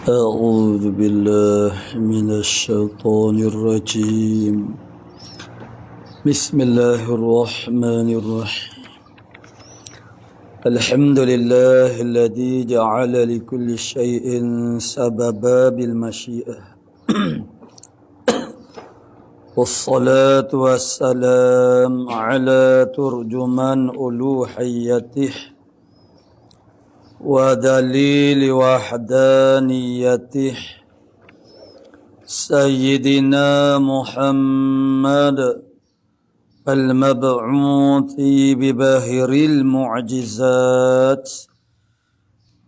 أعوذ بالله من الشيطان الرجيم بسم الله الرحمن الرحيم الحمد لله الذي جعل لكل شيء سببا بالمشيئة والصلاة والسلام على ترجمان ألوهيته ودليل وحدانيته سيدنا محمد المبعوث بباهر المعجزات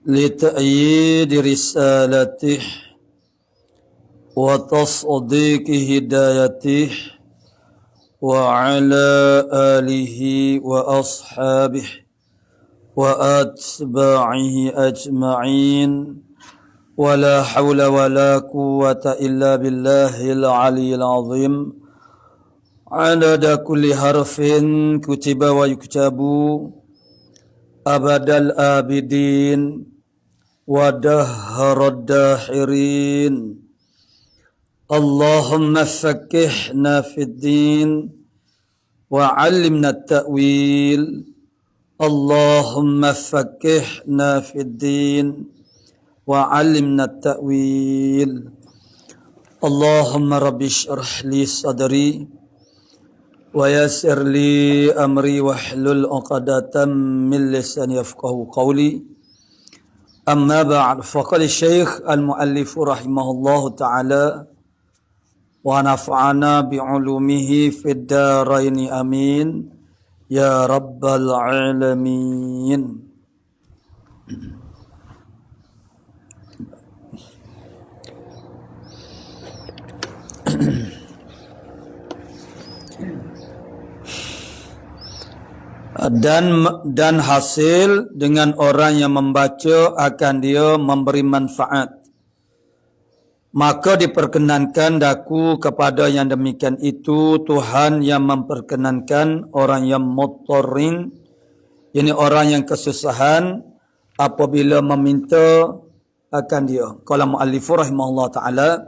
لتأييد رسالته وتصديق هدايته وعلى آله وأصحابه وأتباعه أجمعين ولا حول ولا قوة إلا بالله العلي العظيم عدد كل حرف كتب ويكتب أبد الآبدين ودهر الداحرين اللهم فقهنا في الدين وعلمنا التأويل اللهم فقهنا في الدين وعلمنا التأويل اللهم رب اشرح لي صدري ويسر لي أمري واحلل عقدة من لساني يفقهوا قولي أما بعد فقال الشيخ المؤلف رحمه الله تعالى ونفعنا بعلومه في الدارين آمين ya rabbal alamin. Dan hasil dengan orang yang membaca akan dia memberi manfaat. Maka diperkenankan daku kepada yang demikian itu Tuhan yang memperkenankan orang yang muttarrin, ini orang yang kesusahan apabila meminta akan dia. Qala muallifu rahimahullah taala,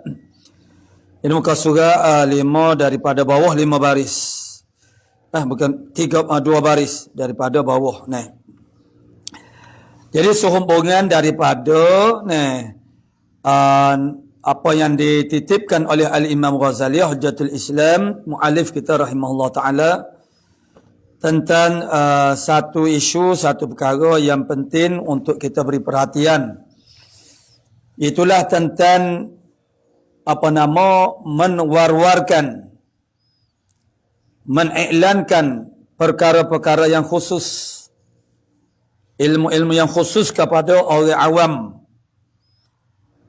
ini muka surah 5 daripada bawah 5 baris. Bukan 2 baris daripada bawah. Nah. Jadi sehubungan daripada apa yang dititipkan oleh Al-Imam Ghazali Hujjatul Islam, muallif kita rahimahullah taala, tentang satu isu, satu perkara yang penting untuk kita beri perhatian. Itulah tentang menwar-warkan, mengiklankan perkara-perkara yang khusus, ilmu-ilmu yang khusus kepada orang awam.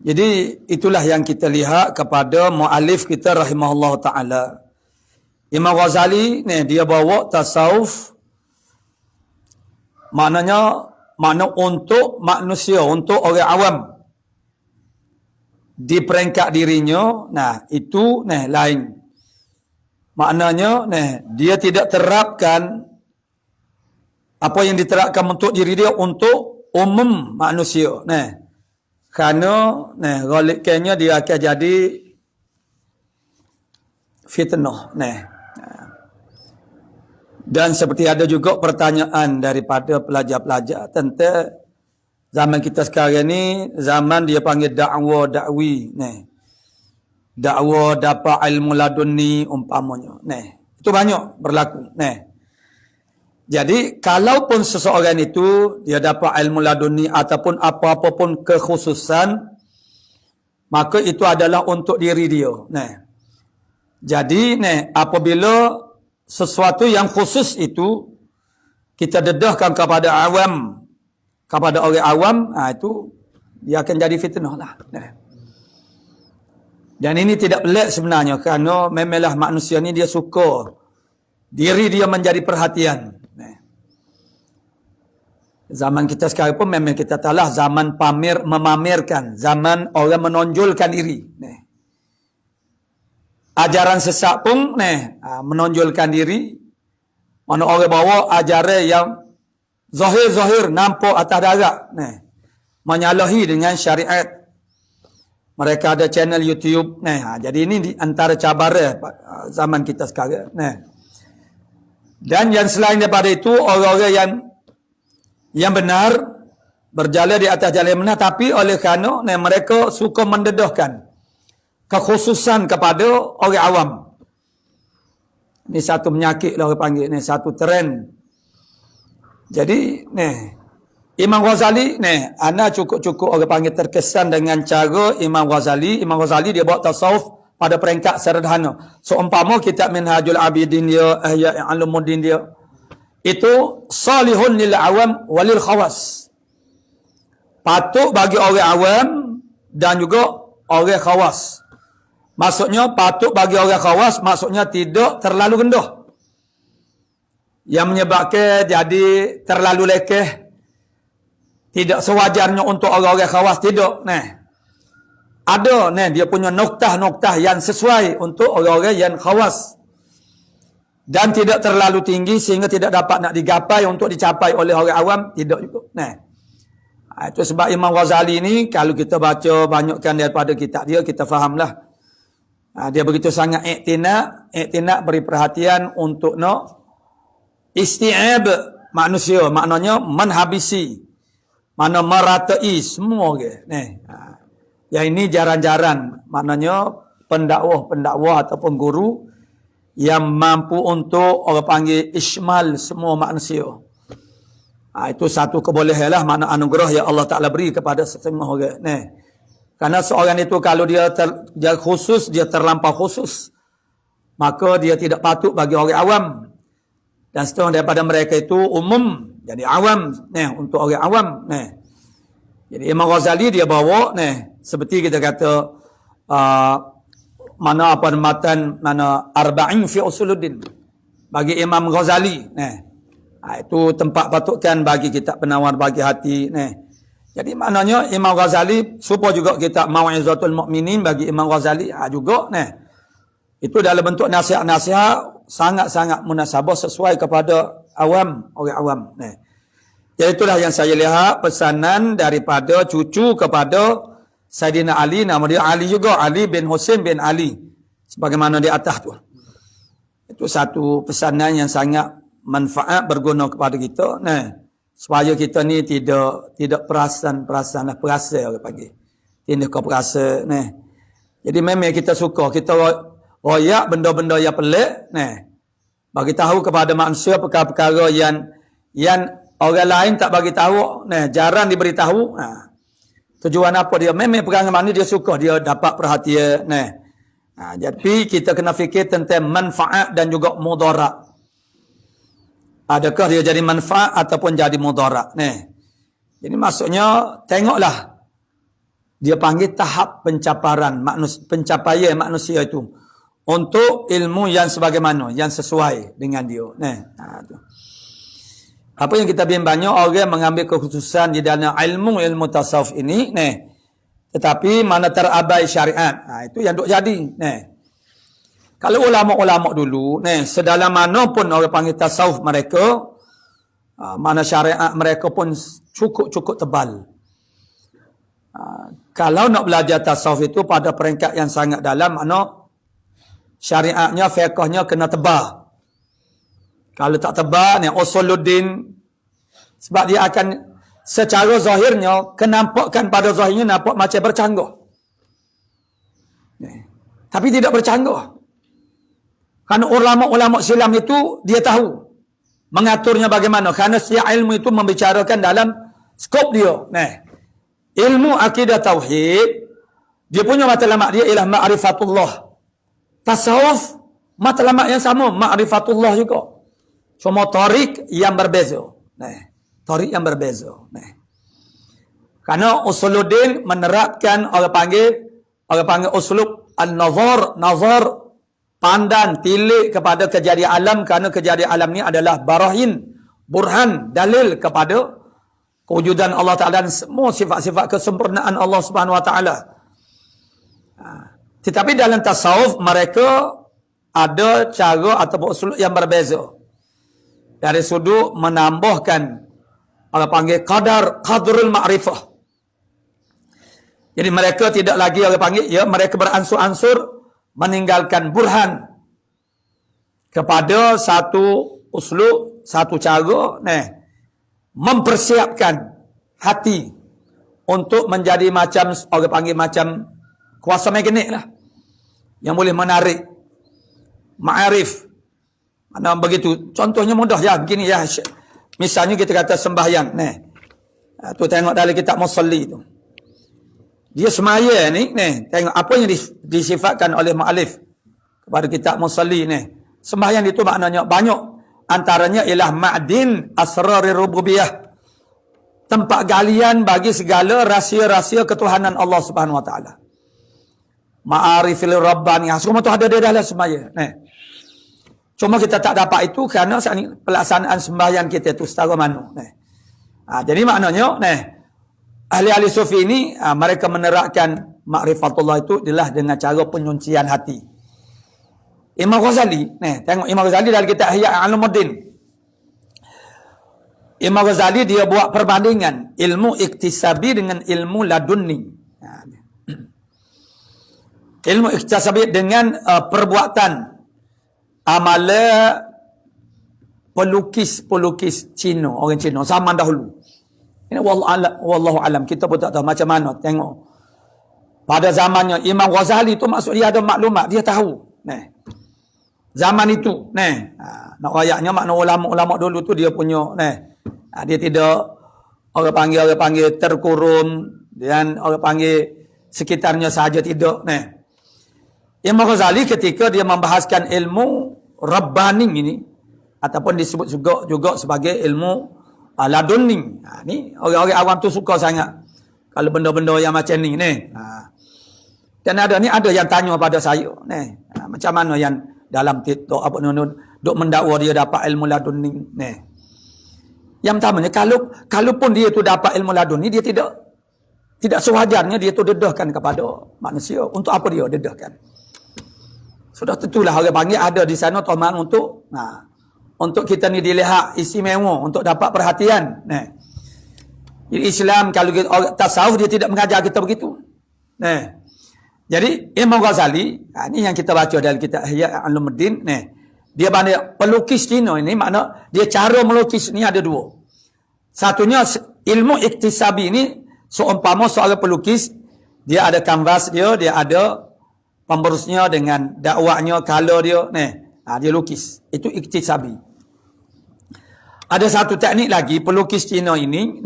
Jadi itulah yang kita lihat kepada muallif kita rahimahullah taala. Imam Ghazali ni dia bawa tasawuf, makna untuk manusia, untuk orang awam. Di peringkat dirinya, itu lain. Maknanya dia tidak terapkan apa yang diterapkan untuk diri dia untuk umum manusia. Kerana ghaliknya dia akan jadi fitnah. Dan seperti ada juga pertanyaan daripada pelajar-pelajar tentang zaman kita sekarang ni, zaman dia panggil dakwa-dakwi. Dakwa dapat ilmu laduni umpamanya. Itu banyak berlaku. Jadi, kalaupun seseorang itu dia dapat ilmu laduni ataupun apa-apa pun kekhususan, maka itu adalah untuk diri dia. Jadi, apabila sesuatu yang khusus itu kita dedahkan kepada awam, kepada orang awam, itu dia akan jadi fitnah lah. Dan ini tidak pelik sebenarnya, kerana memanglah manusia ni dia suka diri dia menjadi perhatian. Zaman kita sekarang pun memang kita tahulah zaman memamerkan, zaman orang menonjolkan diri. Ajaran sesat pun menonjolkan diri. Mana orang bawa ajaran yang zahir-zahir nampak atas darat. menyalahi dengan syariat. Mereka ada channel YouTube. Nah, jadi ini di antara cabaran zaman kita sekarang. Nah. Dan yang selain daripada itu, orang-orang yang benar berjalan di atas jalan yang benar, tapi oleh kerana mereka suka mendedahkan kekhususan kepada orang awam. Ini satu penyakit lah orang panggil, ni satu trend. Jadi, Imam Ghazali, ana cukup-cukup orang panggil terkesan dengan cara Imam Ghazali. Imam Ghazali dia bawa tasawuf pada peringkat sederhana. So, umpama kitab Minhajul Abidin dia, Ihya Ulumuddin dia, itu salihun lil awam walil khawas. Patut bagi orang awam dan juga orang khawas. Maksudnya patut bagi orang khawas, maksudnya tidak terlalu rendah. Yang menyebabkan jadi terlalu lekeh. Tidak sewajarnya untuk orang-orang khawas, tidak. Ada dia punya noktah-noktah yang sesuai untuk orang-orang yang khawas. Dan tidak terlalu tinggi sehingga tidak dapat nak digapai untuk dicapai oleh orang awam, tidak juga. Itu sebab Imam Ghazali ni kalau kita baca banyakkan daripada kitab dia, kita fahamlah. Dia begitu sangat iktinak beri perhatian untuk isti'ab manusia, maknanya menhabisi, mana meratai semua ke. Yang ini jaran-jaran, maknanya pendakwah ataupun guru yang mampu untuk orang panggil ismal semua manusia. Itu satu kebolehan lah, makna anugerah yang Allah Ta'ala beri kepada semua orang. Karena seorang itu kalau dia khusus, dia terlampau khusus, maka dia tidak patut bagi orang awam. Dan setengah daripada mereka itu umum, jadi awam, untuk orang awam. Jadi Imam Ghazali dia bawa, seperti kita kata, mana Arba'in fi Usuluddin bagi Imam Ghazali. Itu tempat patutkan bagi kitab penawar bagi hati. Jadi maknanya Imam Ghazali supaya juga kitab Mau'izatul Mu'minin bagi Imam Ghazali juga. Itu dalam bentuk nasihat-nasihat sangat-sangat munasabah sesuai kepada awam, orang awam. Jadi itulah yang saya lihat pesanan daripada cucu kepada Saidina Ali, nama dia Ali juga, Ali bin Husain bin Ali. Sebagaimana di atas tu. Itu satu pesanan yang sangat manfaat berguna kepada kita. Supaya kita ni tidak perasa orang panggil. Tidak kau perasa. Jadi memang kita suka, kita royak benda-benda yang pelik, bagi tahu kepada manusia perkara-perkara yang orang lain tak bagi tahu, jarang diberitahu. Tujuan apa dia? Memang perangai mana dia suka, dia dapat perhatian. Jadi kita kena fikir tentang manfaat dan juga mudarat. Adakah dia jadi manfaat ataupun jadi mudarat? Jadi maksudnya tengoklah. Dia panggil tahap pencapaian manusia itu untuk ilmu yang sebagaimana, yang sesuai dengan dia. Apa yang kita bimbangnya, orang mengambil kekhususan di dalam ilmu tasawuf ini, tetapi mana terabai syariat. Itu yang duk jadi. Kalau ulama-ulama dulu, sedalam mana pun orang panggil tasawuf mereka, mana syariat mereka pun cukup tebal. Kalau nak belajar tasawuf itu pada peringkat yang sangat dalam, mana syariatnya, fiqhnya kena tebal. Kalau tak tebal, Usuluddin, sebab dia akan secara zahirnya, kenampakan pada zahirnya nampak macam bercanggah. Tapi tidak bercanggah. Karena ulama-ulama silam itu, dia tahu mengaturnya bagaimana. Karena setiap ilmu itu membicarakan dalam skop dia. Ilmu akidah tauhid, dia punya matlamat dia ialah ma'rifatullah. Tasawuf, matlamat yang sama, ma'rifatullah juga. Cuma tarik yang berbeza. Tarik yang berbeza. Karena Usuluddin menerapkan orang panggil usulub nazar, pandang, tilik kepada kejadian alam, kerana kejadian alam ni adalah barahin, burhan, dalil kepada kewujudan Allah Ta'ala dan semua sifat-sifat kesempurnaan Allah Subhanahu Wa Ta'ala. Tetapi dalam tasawuf mereka ada cara ataupun usul yang berbeza. Dari sudut menambahkan orang panggil qadrul ma'rifah. Jadi mereka tidak lagi orang panggil, ya, mereka beransur-ansur meninggalkan burhan kepada satu uslub, satu cara, mempersiapkan hati untuk menjadi macam orang panggil macam kuasa magnet lah, yang boleh menarik ma'arif. Mana begitu? Contohnya mudah ya, begini ya. Misalnya kita kata sembahyang, tu tengok dalam kitab Musalli tu. Dia semaya ni, tengok apa yang disifatkan oleh mu'alif kepada kitab Musalli ni. Sembahyang itu maknanya banyak. Antaranya ialah ma'din asrarir rububiyah. Tempat galian bagi segala rahsia-rahsia ketuhanan Allah Subhanahu Wa Taala. Ma'arifil Rabbani. Semua tu ada di dalam sembahyang. Cuma kita tak dapat itu kerana pelaksanaan sembahyang kita itu setara mana. Jadi maknanya, ahli-ahli sufi ini, mereka menerapkan ma'rifatullah itu adalah dengan cara penyucian hati. Imam Ghazali, tengok Imam Ghazali dalam kitab Ihya Ulumuddin. Imam Ghazali dia buat perbandingan ilmu iktisabi dengan ilmu ladunni. Ilmu iktisabi dengan perbuatan amalan pelukis Cina, orang Cina zaman dahulu. Ini wallahu alam, kita pun tak tahu macam mana. Tengok pada zamannya Imam Ghazali tu maksud dia ada maklumat, dia tahu. Zaman itu, nak rayaknya makna ulama-ulama dulu tu dia punya, dia tidak orang panggil terkurung dan orang panggil sekitarnya sahaja, tidak. Imam Ghazali ketika dia membahaskan ilmu Rabbani ini, ataupun disebut juga sebagai ilmu ladunni. Ni orang-orang awam tu suka sangat kalau benda-benda yang macam ni. Dan ada yang tanya pada saya, macam mana yang dalam TikTok apa duk mendakwa dia dapat ilmu ladunni. Yang pertamanya, kalau pun dia tu dapat ilmu ladunni, dia tidak sewajarnya dia tu dedahkan kepada manusia. Untuk apa dia dedahkan? Sudah tentulah orang panggil ada di sana toman untuk kita ni dilihat istimewa, untuk dapat perhatian. Jadi Islam kalau orang tasawuf dia tidak mengajar kita begitu. Jadi Imam Ghazali, ni yang kita baca dalam kitab Ihya Ulumuddin, dia banyak pelukis Cina ini, makna dia cara melukis ni ada dua. Satunya ilmu iktisabi ini, seumpama seorang pelukis, dia ada kanvas dia ada pemberusnya dengan dakwahnya, color dia, dia lukis. Itu iktisabi. Ada satu teknik lagi, pelukis Cina ini,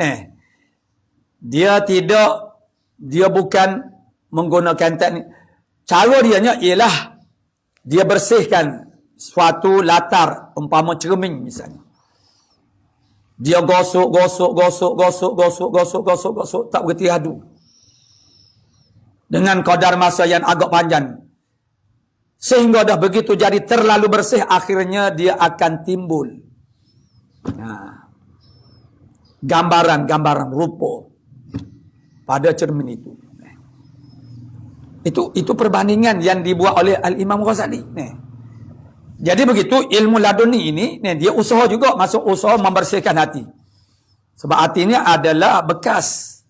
dia bukan menggunakan teknik. Cara dianya ialah dia bersihkan suatu latar, umpama cermin misalnya. Dia gosok, tak berhenti hadu. Dengan kadar masa yang agak panjang. Sehingga dah begitu jadi terlalu bersih, akhirnya dia akan timbul gambaran rupa pada cermin itu. Itu perbandingan yang dibuat oleh Al-Imam Ghazali. Jadi begitu ilmu laduni ini, dia usaha juga, masuk usaha membersihkan hati. Sebab hati ini adalah bekas.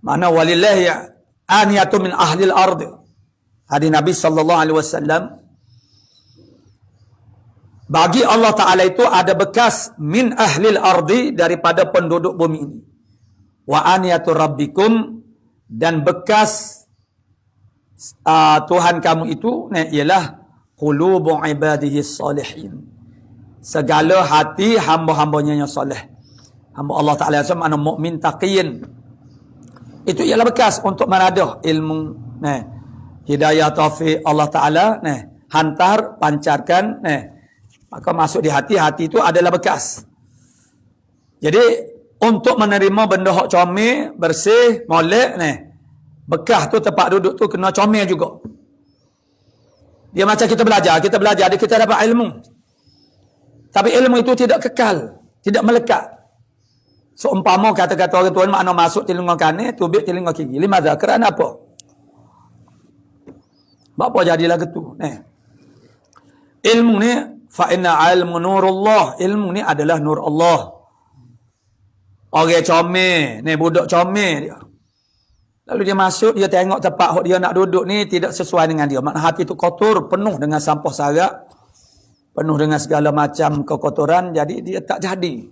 Mana walillahi aniyatu min ahlil ard. Hadis Nabi SAW. Bagi Allah Ta'ala itu ada bekas min ahlil ardi, daripada penduduk bumi ini. Wa aniyatu rabbikum, dan bekas Tuhan kamu itu ialah qulubu ibadihi salihin. Segala hati hamba-hambanya yang soleh. Hamba Allah Ta'ala itu makna mu'min taqiyin. Itu ialah bekas untuk menadah ilmu. Hidayah taufik Allah Ta'ala hantar, pancarkan. Maka masuk di hati itu adalah bekas. Jadi untuk menerima benda hak comel, bersih, molek, bekas tu tempat duduk tu kena comel juga. Dia macam kita belajar, kita dapat ilmu. Tapi ilmu itu tidak kekal, tidak melekat. Seumpama kata-kata orang Tuhan, makna masuk telinga kanan, tubik telinga kiri. Limadha? Kerana apa? Apa jadilah gitu? Ilmu ni, fa inna ilmu nurullah. Ilmu ni adalah nur Allah. Orang comel, budak comel dia. Lalu dia masuk, dia tengok tempat dia nak duduk ni tidak sesuai dengan dia. Maknanya hati itu kotor, penuh dengan sampah sarak, penuh dengan segala macam kekotoran, jadi dia tak jadi.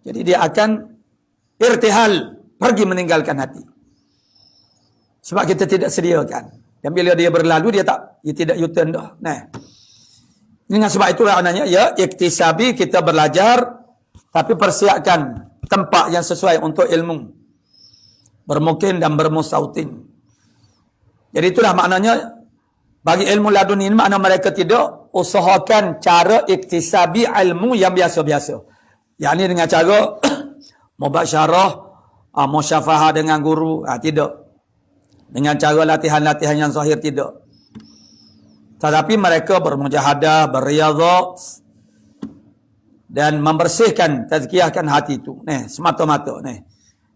Jadi dia akan irtihal, pergi meninggalkan hati. Sebab kita tidak sediakan. Dan bila dia berlalu, dia tidak U-turn dah. Nah. Dengan sebab itulah maknanya, ya, iktisabi, kita belajar, tapi persiapkan tempat yang sesuai untuk ilmu. Bermukim dan bermusautin. Jadi itulah maknanya, bagi ilmu laduni ini, makna mereka tidak usahakan cara iktisabi ilmu yang biasa-biasa. Yang ini dengan cara mubasyarah, musyafahah dengan guru, tidak. Dengan cara latihan-latihan yang zahir, tidak. Tetapi mereka bermujahadah, berriyadhah, dan membersihkan, tazkiyahkan hati itu. Semata-mata.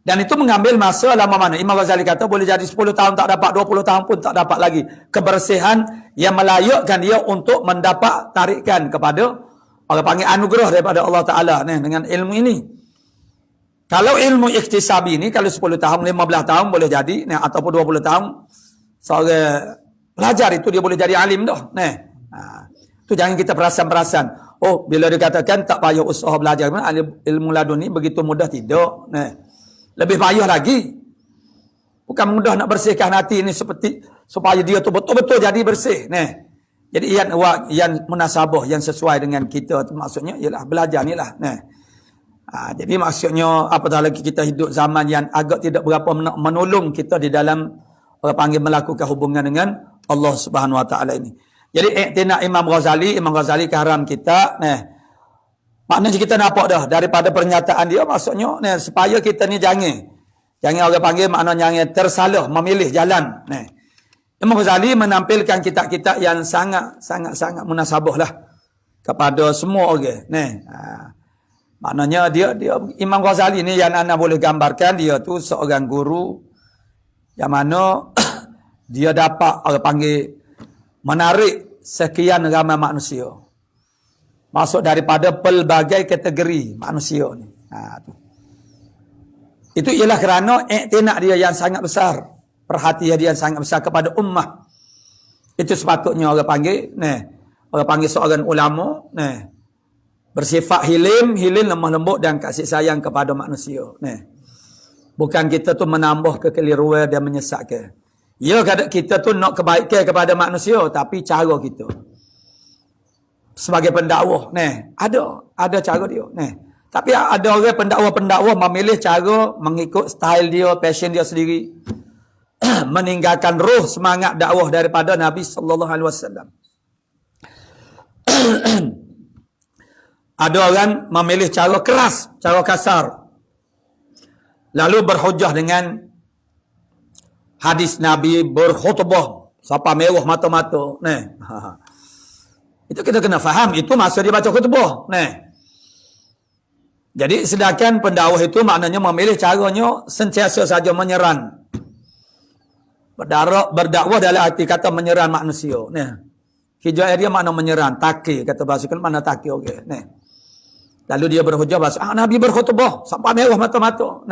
Dan itu mengambil masa lama mana. Imam Ghazali kata boleh jadi 10 tahun tak dapat, 20 tahun pun tak dapat lagi. Kebersihan yang melayakkan dia untuk mendapat tarikan kepada, orang panggil anugerah daripada Allah Ta'ala dengan ilmu ini. Kalau ilmu iktisabi ini, kalau 10 tahun, 15 tahun boleh jadi, ataupun 20 tahun, seorang pelajar itu dia boleh jadi alim dah. Itu jangan kita perasan-perasan. Oh, bila dikatakan tak payah usaha belajar, ilmu laduni begitu mudah, tidak. Lebih payah lagi. Bukan mudah nak bersihkan hati ini seperti supaya dia tu betul-betul jadi bersih. Jadi yang munasabah, yang sesuai dengan kita tu maksudnya ialah belajar ni lah. Jadi maksudnya apatah lagi kita hidup zaman yang agak tidak berapa menolong kita di dalam orang panggil melakukan hubungan dengan Allah Subhanahu Wa Taala ini. Jadi iktina Imam Ghazali karam kita. Maknanya kita nampak dah daripada pernyataan dia, maksudnya supaya kita ni jangan orang panggil maknanya jangan tersalah memilih jalan. Imam Ghazali menampilkan kitab-kitab yang sangat munasabah lah kepada semua orang. Maknanya dia Imam Ghazali ni yang anda boleh gambarkan, dia tu seorang guru yang mana dia dapat orang panggil menarik sekian ramai manusia. Masuk daripada pelbagai kategori manusia ni. Itu ialah kerana iktinak dia yang sangat besar. Perhatian dia yang sangat besar kepada ummah. Itu sepatutnya orang panggil, orang panggil seorang ulama, bersifat hilim lemah lembut dan kasih sayang kepada manusia. Bukan kita tu menambah kekeliruan dan menyesatkan. Ya, kita tu nak kebaikan kepada manusia, tapi cara kita. Sebagai pendakwah, ada cara dia. Tapi ada orang pendakwah memilih cara mengikut style dia, passion dia sendiri. Meninggalkan roh semangat dakwah daripada Nabi sallallahu alaihi wasallam. Ada orang memilih cara keras, cara kasar. Lalu berhujah dengan hadis Nabi, berkhutbah sampai merah mata-mata. Itu kita kena faham, itu masa dia baca khutbah. Jadi sedangkan pendakwah itu maknanya memilih caranya sentiasa saja menyerang. Berdakwah dalam arti kata menyerang manusia. Hijau dia makna menyerang, takir kata bahasa kan mana takir okey. Lalu dia berhujah bahasa Nabi berkhutbah sampai merah mata-mata.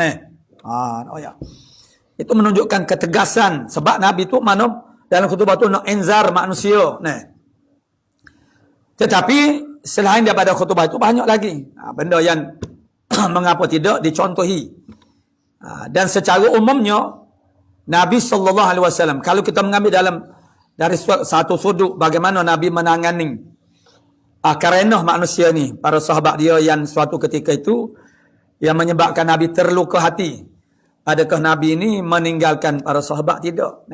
Itu menunjukkan ketegasan sebab Nabi itu mana dalam khutbah itu nak enzar manusia. Tetapi selain daripada khutbah itu banyak lagi benda yang mengapa tidak dicontohi. Dan secara umumnya Nabi SAW, kalau kita mengambil dari satu sudut bagaimana Nabi menangani karenah manusia ni, para sahabat dia yang suatu ketika itu yang menyebabkan Nabi terluka hati. Adakah Nabi ini meninggalkan para sahabat? Tidak.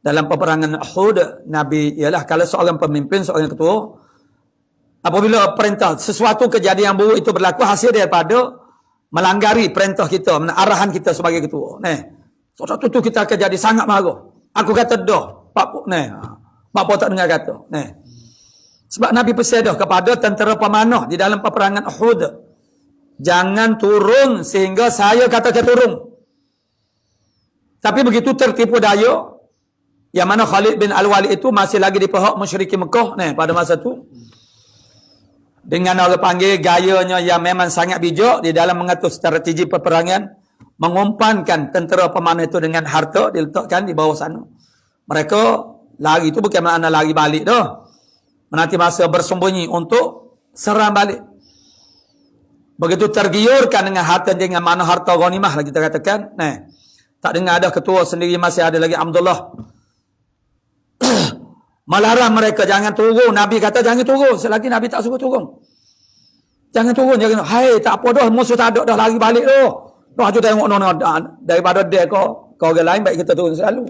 Dalam peperangan Uhud, Nabi ialah kalau seorang pemimpin, seorang ketua, apabila perintah sesuatu kejadian buruk itu berlaku hasil daripada melanggari perintah kita, arahan kita sebagai ketua. Suatu tu kita akan jadi sangat marah. Aku kata dah, Pak tak dengar kata. Sebab Nabi pesan dah kepada tentera pemanah di dalam peperangan Uhud, jangan turun sehingga saya katakan turun. Tapi begitu tertipu daya, yang mana Khalid bin Al-Walid itu masih lagi di pihak musyrikin Mekah pada masa itu. Dengan orang panggil gayanya yang memang sangat bijak di dalam mengatur strategi peperangan. mengumpankan tentera pemanah itu dengan harta, diletakkan di bawah sana. Mereka lari itu bukan makna lari balik dah. Menanti masa bersembunyi untuk serang balik. Begitu tergiurkan dengan harta, dengan mana harta ghanimah lah kita katakan. Tak dengar ada ketua sendiri, masih ada lagi Abdullah. Melarang mereka jangan turun. Nabi kata jangan turun. Selagi Nabi tak suruh turun. Jangan turun. Jangan. Hai, tak apa dah. Musuh tak ada dah. Lari balik dah. Dah tu tengok daripada dia kau orang lain, baik kita turun selalu.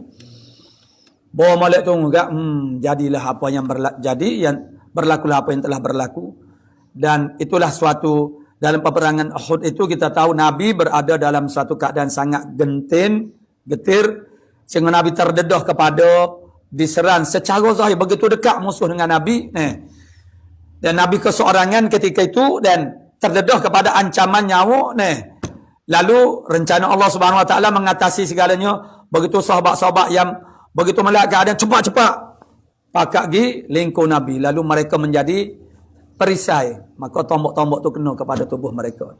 Bawa Malik tu enggak. Jadilah apa yang jadi, yang berlakulah apa yang telah berlaku. Dan itulah suatu, dalam peperangan Uhud itu kita tahu Nabi berada dalam suatu keadaan sangat getir. Sehingga Nabi terdedah kepada diserang secara zahir, begitu dekat musuh dengan Nabi. Dan Nabi keseorangan ketika itu dan terdedah kepada ancaman nyawa. Lalu rencana Allah Subhanahu Wa Taala mengatasi segalanya. Begitu sahabat-sahabat yang begitu melihat keadaan, cepat-cepat pakat gi lingkung Nabi. Lalu mereka menjadi perisai. Maka tombak-tombak tu kena kepada tubuh mereka.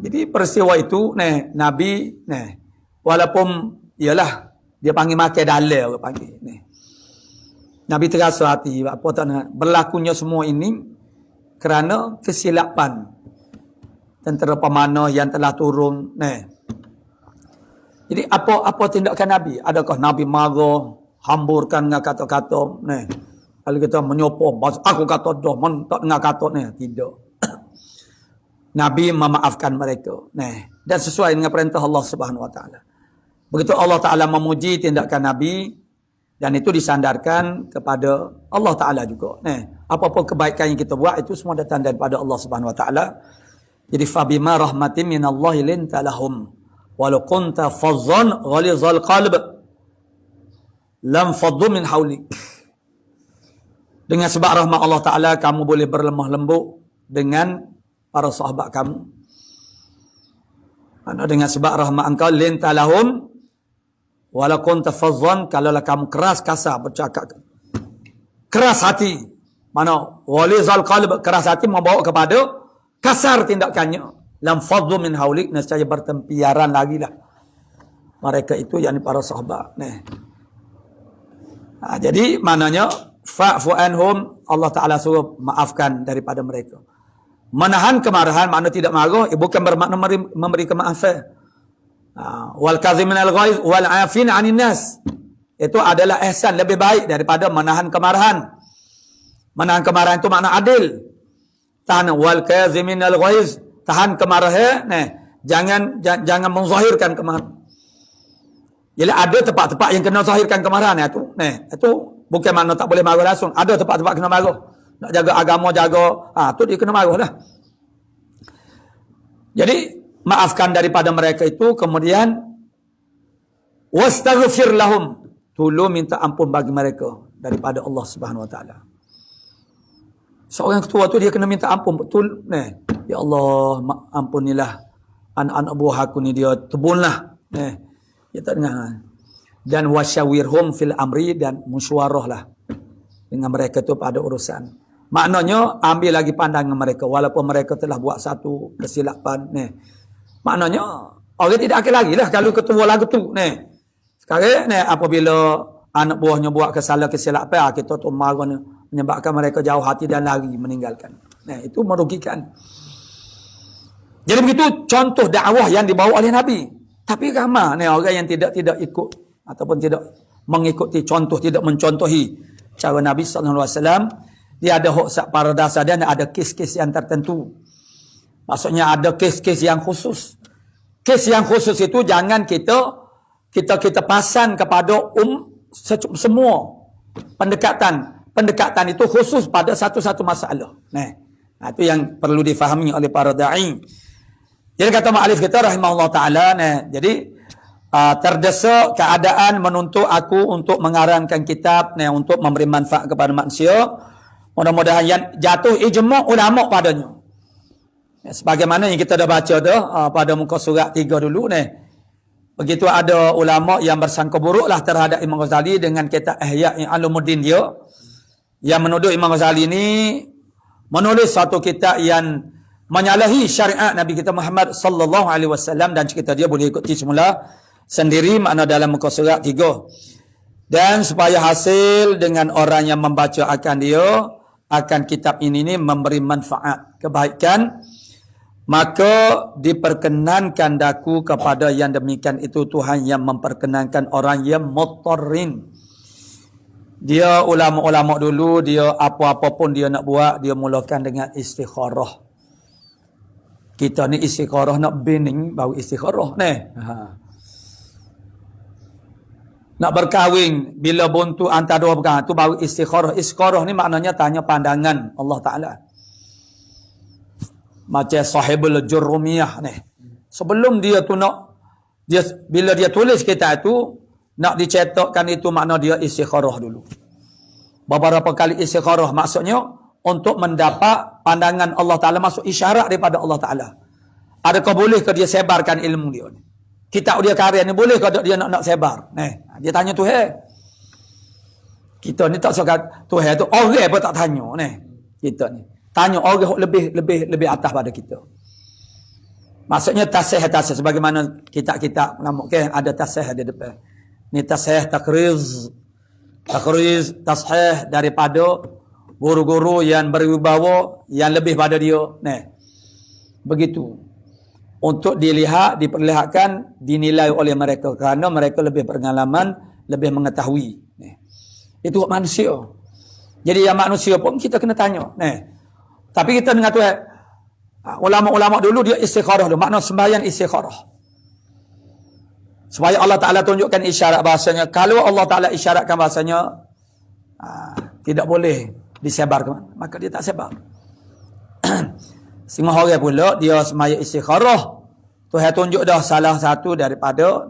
Jadi peristiwa itu Nabi walaupun ialah dia panggil makan dalil, orang panggil. Nabi terasa hati apa tak nak berlakunya semua ini kerana kesilapan tentera pemanah yang telah turun. Jadi apa tindakan Nabi? Adakah Nabi marah, hamburkan dengan kata-kata kalau kita menyopo, aku kata dah, tak dengar kata tidak. Nabi memaafkan mereka. Dan sesuai dengan perintah Allah Subhanahu Wa Taala. Begitu Allah Ta'ala memuji tindakan Nabi, dan itu disandarkan kepada Allah Ta'ala juga. Apa-apa kebaikan yang kita buat, itu semua datang daripada Allah Subhanahu Wa Taala. Jadi, فَبِمَا رَحْمَةٍ مِنَ اللَّهِ لِنْتَ لَهُمْ وَلَوْ كُنْتَ فَظًّا غَلِظَ الْقَلْبِ لَمْ فَضُّوا مِنْ حَوْلِكَ. Dengan sebab rahmat Allah Ta'ala, kamu boleh berlemah lembut dengan para sahabat kamu. Dengan sebab rahmat engkau, لِنْتَ لَهُمْ walaupun tafazzan, kalaulah kamu keras kasar bercakap, keras hati, mana walizal qalb, keras hati membawa kepada kasar tindakannya, lam faddu min haulik, nescaya bertempiaran lagi lah mereka itu, yakni para sahabat. Jadi maknanya fa'fu anhum, Allah Ta'ala suruh maafkan daripada mereka. Menahan kemarahan, makna tidak marah, bukan bermakna memberi kemaafan. Wal kazimin al-ghaiz wal 'afin 'anil nas, itu adalah ihsan, lebih baik daripada menahan kemarahan. Menahan kemarahan itu makna adil. Tahan wal kazimin al-ghaiz, tahan kemarahan, jangan menzahirkan kemarahan. Jadi ada tempat-tempat yang kena zahirkan kemarahan itu bukan makna tak boleh marah langsung. Ada tempat-tempat kena marah. Nak jaga agama, tu dia kena marah lah. Jadi maafkan daripada mereka itu, kemudian wastaghfir lahum, tolong minta ampun bagi mereka daripada Allah Subhanahu Wa Taala. Seorang ketua tu dia kena minta ampun betul. Ya Allah, ampunilah anak-anak buah aku ni, dia tebunlah. Dia tak dengar. Dan wasyawirhum fil amri, dan musyawarahlah dengan mereka tu pada urusan. Maknanya ambil lagi pandangan mereka walaupun mereka telah buat satu kesilapan. Maknanya orang tidak akan lagi lah kalau ketua lagu tu. Sekarang apabila anak buahnya buat kesilapan, kita tu marah menyebabkan mereka jauh hati dan lari meninggalkan. Itu merugikan. Jadi begitu contoh dakwah yang dibawa oleh Nabi. Tapi ramai orang yang tidak ikut ataupun tidak mengikuti contoh, tidak mencontohi cara Nabi SAW. Dia ada hak pada dasar dia, ada kes-kes yang tertentu. Maksudnya ada kes-kes yang khusus. Kes yang khusus itu jangan kita pasang kepada semua pendekatan. Pendekatan itu khusus pada satu-satu masalah. Itu yang perlu difahami oleh para da'i. Jadi kata ma'alif kita rahimahullah ta'ala, jadi terdesak keadaan menuntut aku untuk mengarangkan kitab untuk memberi manfaat kepada manusia. Mudah-mudahan yang jatuh ijma' ulama' padanya. Sebagaimana yang kita dah baca pada muka surat 3 dulu begitu ada ulama yang bersangka buruklah terhadap Imam Ghazali dengan kitab Ihya Ulumuddin dia, yang menuduh Imam Ghazali ini menulis satu kitab yang menyalahi syariat Nabi kita Muhammad sallallahu alaihi wasallam, dan cerita dia boleh ikuti semula sendiri makna dalam muka surat 3. Dan supaya hasil dengan orang yang membaca akan kitab ini memberi manfaat, kebaikan, maka diperkenankan daku kepada yang demikian itu Tuhan yang memperkenankan orang yang muttarrin. Dia ulama-ulama dulu, dia apa-apa pun dia nak buat, dia mulakan dengan istikharah. Kita ni istikharah nak bening baru istikharah ni. Nak berkahwin bila buntu antara dua perkara tu baru istikharah. Istikharah ni maknanya tanya pandangan Allah Taala. Macam sahibul Jurumiyah ni. Sebelum dia tu bila dia tulis kitab tu, nak dicetakkan itu makna dia istikharah dulu. Beberapa kali istikharah maksudnya untuk mendapat pandangan Allah Ta'ala, masuk isyarat daripada Allah Ta'ala. Adakah boleh ke dia sebarkan ilmu dia ni? Kitab dia karya ni boleh ke dia nak sebar? Dia tanya Tuhan. Kita ni tak suka Tuhan tu orang pun tak tanya ni. Kita ni tanya orang lebih atas pada kita. Maksudnya tasih sebagaimana kitab-kitab nama ada tasih di depan. Ni tasih takriz tasih daripada guru-guru yang berwibawa yang lebih pada dia. Begitu. Untuk diperlihatkan, dinilai oleh mereka kerana mereka lebih berpengalaman, lebih mengetahui. Itu manusia. Jadi yang manusia pun kita kena tanya. Tapi kita dengar Tuhan, ulama-ulama dulu dia istikharah dulu. Makna sembahyang istikharah. Supaya Allah Ta'ala tunjukkan isyarat bahasanya. Kalau Allah Ta'ala isyaratkan bahasanya tidak boleh disebarkan, maka dia tak sebar. Setengah orang pula dia sembahyang istikharah. Tuhan tunjuk dah salah satu daripada,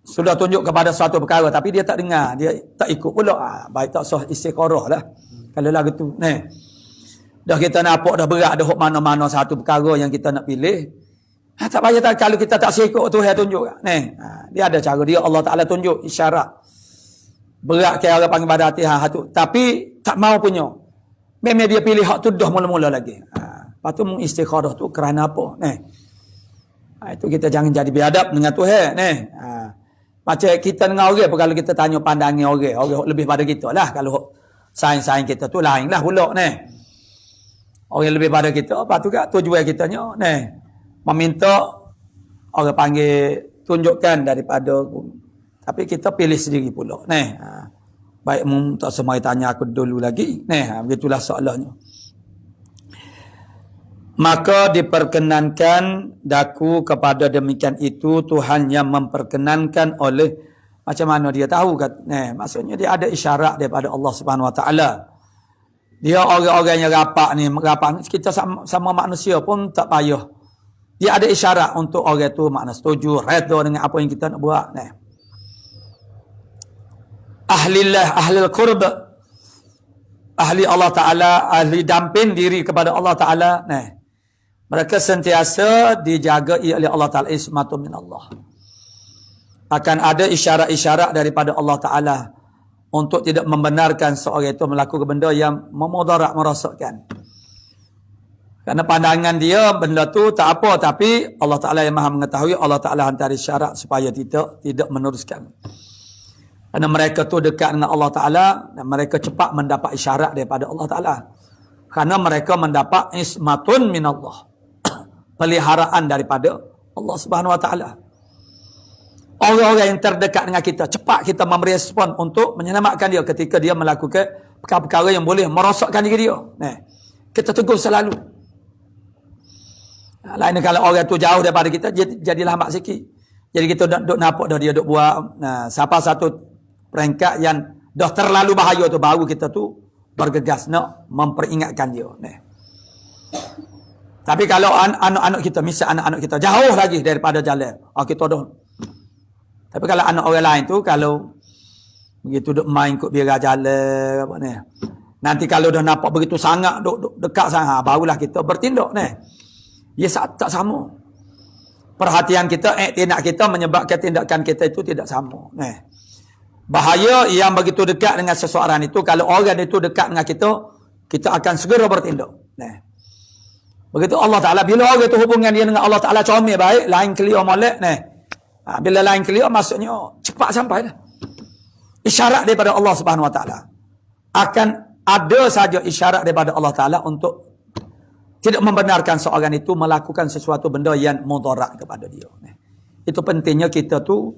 sudah tunjuk kepada suatu perkara tapi dia tak dengar, dia tak ikut pula. Baik tak sah istikharah lah. Kalau lagu tu. Dah kita nampak dah berat dah mana-mana satu perkara yang kita nak pilih. Tak payah tak, kalau kita tak sikut Tuhan tunjuk. Dia ada cara dia, Allah Ta'ala tunjuk isyarat. Berat ke orang panggil pada hati tu. Tapi tak mau punya. Memang dia pilih hak tu dah mula-mula lagi. Lepas tu istikharah tu kerana apa? Itu kita jangan jadi biadab dengan Tuhan. Macam kita dengan orang pun, kalau kita tanya pandangan orang lebih pada kita lah. Kalau sains-sains kita tu lain lah pula. Orang lebih pada kita, lepas tu kat tujuan kitanya meminta orang panggil tunjukkan daripada, tapi kita pilih sendiri pula. Baik tak semua tanya aku dulu lagi. Begitulah soalannya. Maka diperkenankan daku kepada demikian itu Tuhan yang memperkenankan oleh, macam mana dia tahu kan? Maksudnya dia ada isyarat daripada Allah Subhanahu Wa Taala. Dia orang-orang yang rapat ni, kita sama manusia pun tak payah. Dia ada isyarat untuk orang tu makna setuju, redha dengan apa yang kita nak buat. Ahlillah, ahlul qurb, ahli Allah Ta'ala, ahli damping diri kepada Allah Ta'ala. Mereka sentiasa dijaga oleh Allah Ta'ala, ismatun min Allah. Akan ada isyarat-isyarat daripada Allah Ta'ala untuk tidak membenarkan seorang itu melakukan benda yang memudarat, merosakkan. Kerana pandangan dia benda tu tak apa, tapi Allah Ta'ala yang maha mengetahui, Allah Ta'ala hantar isyarat supaya tidak meneruskan. Kerana mereka tu dekat dengan Allah Ta'ala dan mereka cepat mendapat isyarat daripada Allah Ta'ala. Kerana mereka mendapat ismatun min Allah. Peliharaan daripada Allah Subhanahu Wa Ta'ala. Orang-orang yang terdekat dengan kita, cepat kita memberi respon untuk menyelamatkan dia ketika dia melakukan perkara-perkara yang boleh merosakkan diri dia. Kita tegur selalu. Lain kalau orang tu jauh daripada kita, jadi lambat sikit. Jadi kita duk nampak dah dia duk buat. Siapa satu peringkat yang dah terlalu bahaya tu, baru kita tu bergegas nak memperingatkan dia. Tapi kalau anak-anak kita, misal anak-anak kita jauh lagi daripada jalan, kita dah. Tapi kalau anak orang lain tu, kalau begitu duk main ikut biara jalan apa ni, nanti kalau dah nampak begitu sangat duk dekat sangat, barulah kita bertindak ni. Ya tak sama. Perhatian kita, tindak kita menyebabkan tindakan kita itu tidak sama. Bahaya yang begitu dekat dengan seseorang itu, kalau orang itu dekat dengan kita, kita akan segera bertindak. Begitu Allah Ta'ala, bila orang itu hubungan dia dengan Allah Ta'ala comel baik, lain clear molek, bila lain clear, maksudnya cepat sampai dah. Isyarat daripada Allah Subhanahu Wa Ta'ala. Akan ada saja isyarat daripada Allah Ta'ala untuk tidak membenarkan seorang itu melakukan sesuatu benda yang mudarat kepada dia. Itu pentingnya kita tu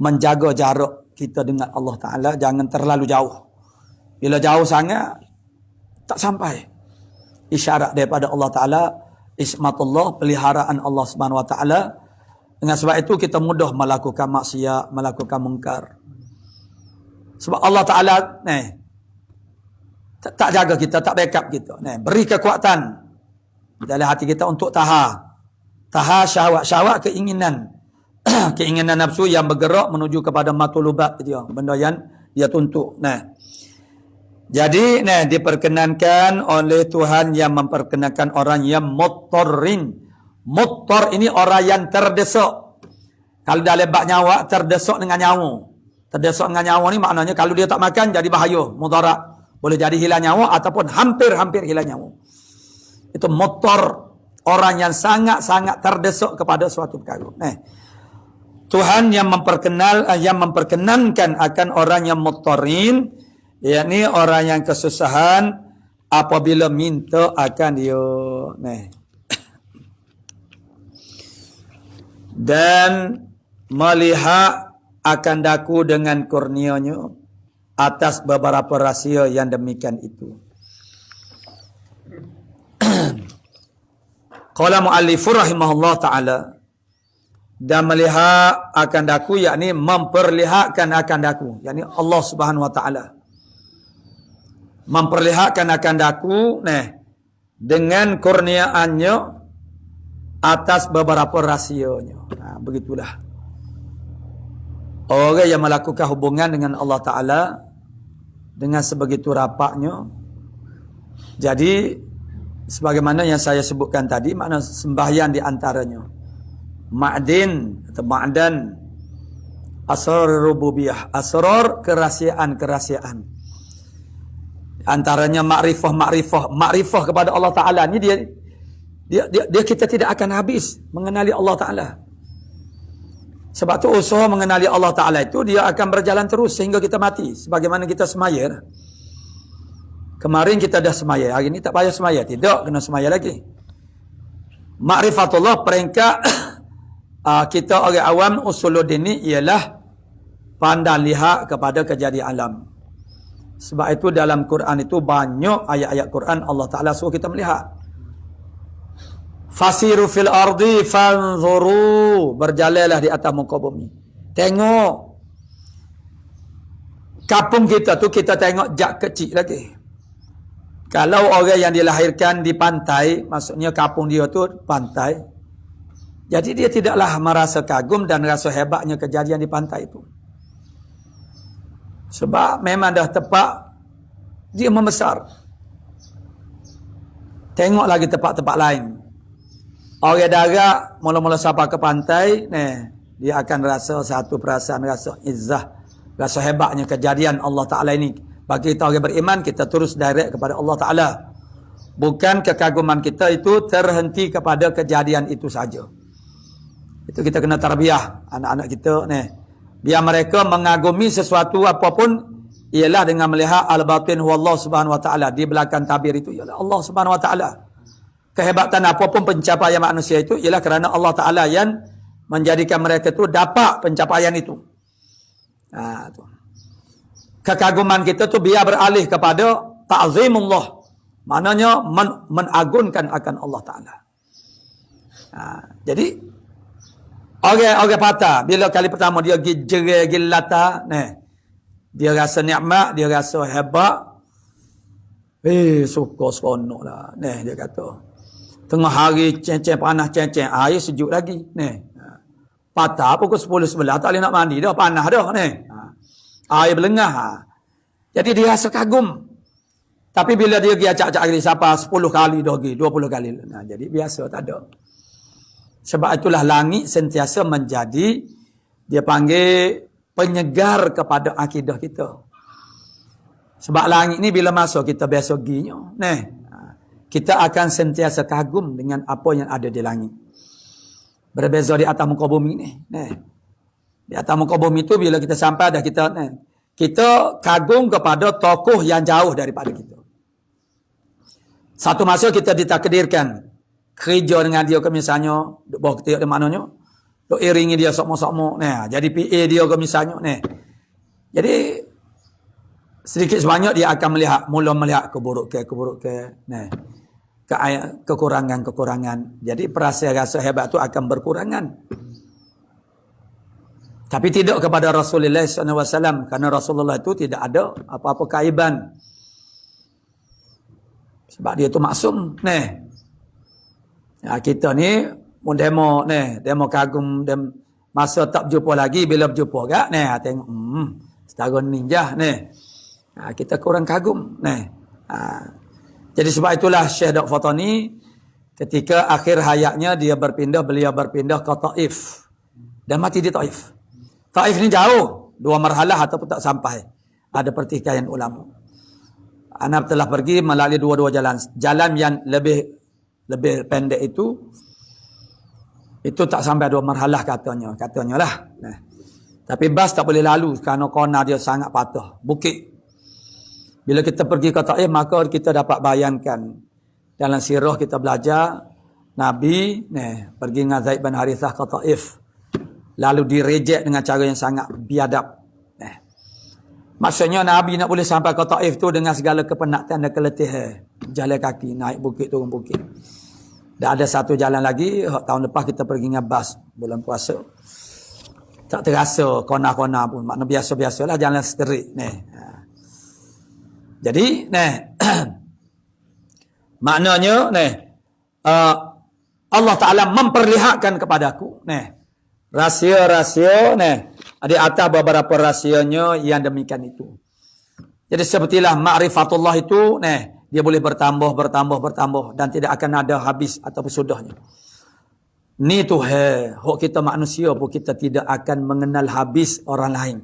menjaga jarak kita dengan Allah Ta'ala, jangan terlalu jauh. Bila jauh sangat, tak sampai. Isyarat daripada Allah Ta'ala, ismatullah, peliharaan Allah Subhanahu Wa Ta'ala. Dengan sebab itu kita mudah melakukan maksiat, melakukan mungkar. Sebab Allah Ta'ala tak jaga kita, tak backup kita. Beri kekuatan dalam hati kita untuk tahan syahwat, keinginan. Keinginan nafsu yang bergerak menuju kepada matlubat dia, benda yang dia tuntut. Jadi diperkenankan oleh Tuhan yang memperkenankan orang yang muttarrin. Muttar ini orang yang terdesak. Kalau dalam bab nyawa, terdesak dengan nyawa. Terdesak dengan nyawa ni maknanya kalau dia tak makan jadi bahaya, mudarat. Boleh jadi hilang nyawa ataupun hampir-hampir hilang nyawa. Itu muttar, orang yang sangat-sangat terdesak kepada suatu perkara. Tuhan yang memperkenankan akan orang yang muttarrin, yakni orang yang kesusahan apabila minta akan dia. Dan melihat akan daku dengan kurnianya atas beberapa rahsia yang demikian itu. Qala mu'allifur rahimahullah ta'ala, dan melihat akan daku, yakni memperlihatkan akan daku, yakni Allah Subhanahu Wa Ta'ala memperlihatkan akan daku dengan kurniaannya atas beberapa rahsianya. Begitulah orang yang melakukan hubungan dengan Allah Ta'ala dengan sebegitu rapatnya. Jadi sebagaimana yang saya sebutkan tadi, makna sembahyang di antaranya ma'din atau ma'dan, asrar rububiyah, asrar kerahsiaan. Antaranya makrifah kepada Allah Ta'ala. Ini dia kita tidak akan habis mengenali Allah Ta'ala. Sebab tu usaha mengenali Allah Ta'ala itu dia akan berjalan terus sehingga kita mati. Sebagaimana kita semaya. Kemarin kita dah semaya, hari ini tak payah semaya. Tidak, kena semaya lagi. Ma'rifatullah, peringkat kita orang awam usuluddin ni ialah pandang lihat kepada kejadian alam. Sebab itu dalam Quran itu banyak ayat-ayat Quran Allah Ta'ala suruh kita melihat. Fasiru fil ardi fanzuru, berjalanlah di atas muka bumi. Tengok. Kampung kita tu kita tengok jak kecil lagi. Kalau orang yang dilahirkan di pantai, maksudnya kampung dia tu pantai, jadi dia tidaklah merasa kagum dan rasa hebatnya kejadian di pantai itu. Sebab memang dah tepat dia membesar. Tengok lagi tempat-tempat lain. Orang darat mula-mula sampai ke pantai, dia akan rasa satu perasaan, rasa izzah, rasa hebatnya kejadian Allah Ta'ala ini. Bagi kita orang beriman, kita terus direct kepada Allah Ta'ala. Bukan kekaguman kita itu terhenti kepada kejadian itu saja. Itu kita kena tarbiyah anak-anak kita ni. Biar mereka mengagumi sesuatu apapun ialah dengan melihat al-batin huwa Allah Subhanahu Wa Ta'ala. Di belakang tabir itu ialah Allah Subhanahu Wa Ta'ala. Kehebatan apapun pencapaian manusia itu ialah kerana Allah Ta'ala yang menjadikan mereka itu dapat pencapaian itu. Kekaguman kita tu biar beralih kepada ta'zimullah. Maknanya menagungkan akan Allah Ta'ala. Jadi orang patah bila kali pertama dia jerai gilata, dia rasa nikmat, dia rasa hebat. Suka seronok lah. Dia kata. Tengah hari ceng-ceng panas ceng-ceng, air sejuk lagi. Patah pukul 10-11 tak boleh nak mandi dah, panas dah. Air berlengah. Jadi dia rasa kagum. Tapi bila dia pergi acak-acak lagi siapa 10 kali dah pergi, 20 kali. Jadi biasa tak ada. Sebab itulah langit sentiasa menjadi, dia panggil penyegar kepada akidah kita. Sebab langit ni bila masuk kita biasa perginya. kita akan sentiasa kagum dengan apa yang ada di langit. Berbeza di atas muka bumi ni. Di atas muka bumi tu bila kita sampai dah kita kagum kepada tokoh yang jauh daripada kita. Satu masa kita ditakdirkan kerja dengan dia ke misalnya, duk bawa ketiak di maknanya, duk iringi dia sokmo-sokmo, jadi PA dia ke misalnya, Jadi sedikit sebanyak dia akan mula melihat keburukan, kekurangan. Jadi rasa hebat tu akan berkurangan. Tapi tidak kepada Rasulullah SAW, kerana Rasulullah itu tidak ada apa-apa kaiban. Sebab dia tu maksum. Kita ni pun demo kagum, masa tak berjumpa lagi, bila berjumpa gak, tengok, setara ninja, kita kurang kagum, Jadi sebab itulah Syekh Dr. Fatani, ketika akhir hayatnya beliau berpindah ke Taif. Dan mati di Taif. Taif ni jauh, 2 marhalah ataupun tak sampai. Ada pertikaian ulama. Anak telah pergi melalui dua-dua jalan. Jalan yang lebih pendek itu tak sampai 2 marhalah katanya lah. Tapi bas tak boleh lalu kerana kona dia sangat patah, bukit. Bila kita pergi ke Taif, maka kita dapat bayangkan dalam sirah kita belajar Nabi pergi dengan Zaid bin Harithah ke Taif. Lalu direjek dengan cara yang sangat biadab. Maksudnya Nabi nak boleh sampai ke Taif tu dengan segala kepenatan dan keletihan. Jalan kaki, naik bukit, turun bukit. Dan ada satu jalan lagi, tahun lepas kita pergi dengan bas bulan puasa. Tak terasa kona-kona pun. Maknanya biasa-biasalah jalan straight. Jadi, maknanya, Allah Ta'ala memperlihatkan kepadaku, rahsia-rahsia, di atas beberapa rahsianya yang demikian itu. Jadi sepertilah ma'rifatullah itu, dia boleh bertambah dan tidak akan ada habis ataupun sudahnya. Ni tu hak kita manusia pun kita tidak akan mengenal habis orang lain.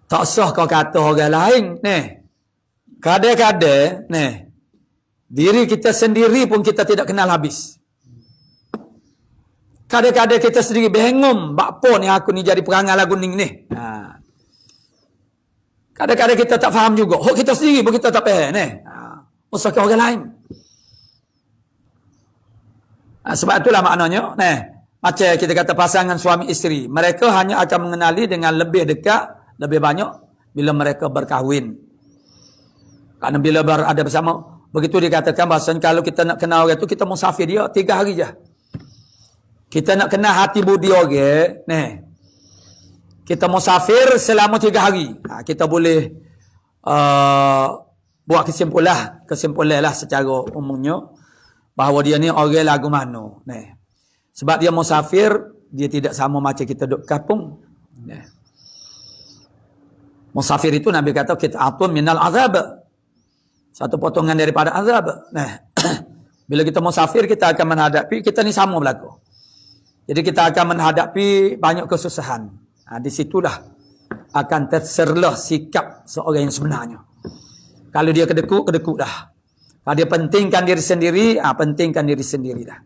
Tak sah kau kata orang lain, kadang-kadang, diri kita sendiri pun kita tidak kenal habis. Kadang-kadang kita sendiri bingung, bakpo ni aku ni jadi perangai lagu ni. Kadang-kadang kita tak faham juga. Hak kita sendiri pun kita tak faham. Usahakan orang lain. Sebab itulah maknanya. Macam kita kata pasangan suami isteri. Mereka hanya akan mengenali dengan lebih dekat, lebih banyak bila mereka berkahwin. Kerana bila berada bersama, begitu dikatakan bahasanya kalau kita nak kenal orang itu, kita musafir dia 3 hari je. Kita nak kenal hati budi orang, kita musafir selama 3 hari. Kita boleh buat kesimpulan lah secara umumnya bahawa dia ni orang lagu mana. Sebab dia musafir, dia tidak sama macam kita duduk kampung. Musafir itu Nabi kata kita atun minal azab. Satu potongan daripada azab. Bila kita musafir, kita akan menghadapi, kita ni sama berlaku. Jadi kita akan menghadapi banyak kesusahan. Di situlah akan terserlah sikap seorang yang sebenarnya. Kalau dia kedekut dah. Kalau dia pentingkan diri sendiri, pentingkan diri sendiri dah.